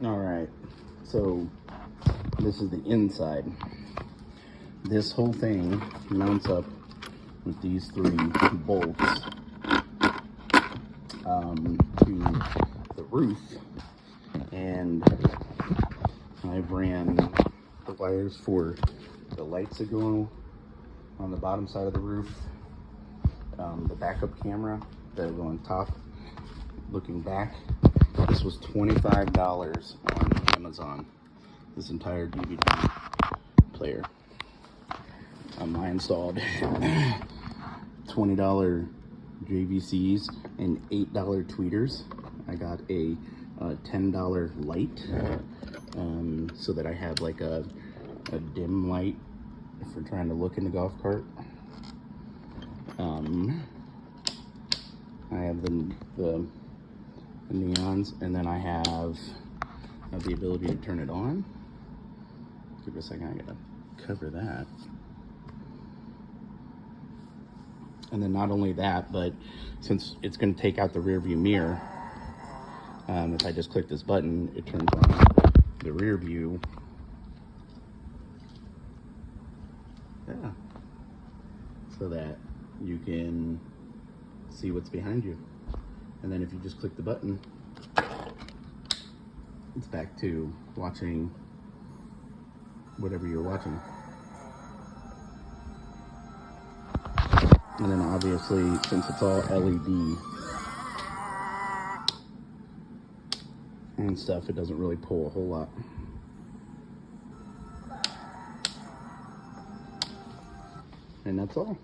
All right, so this is the inside. This whole thing mounts up with these 3 bolts to the roof, and I've ran the wires for the lights that go on the bottom side of the roof, the backup camera that will go on top looking back. This was $25 on Amazon, this entire DVD player. I installed $20 JVCs and $8 tweeters. I got a $10 light, so that I have like a dim light if we're trying to look in the golf cart. I have the neons, and then I have the ability to turn it on. Give it a second, I gotta cover that. And then not only that, but since it's going to take out the rear view mirror, if I just click this button, it turns on the rear view. Yeah. So that you can see what's behind you. And then if you just click the button, it's back to watching whatever you're watching. And then obviously, since it's all LED and stuff, it doesn't really pull a whole lot. And that's all.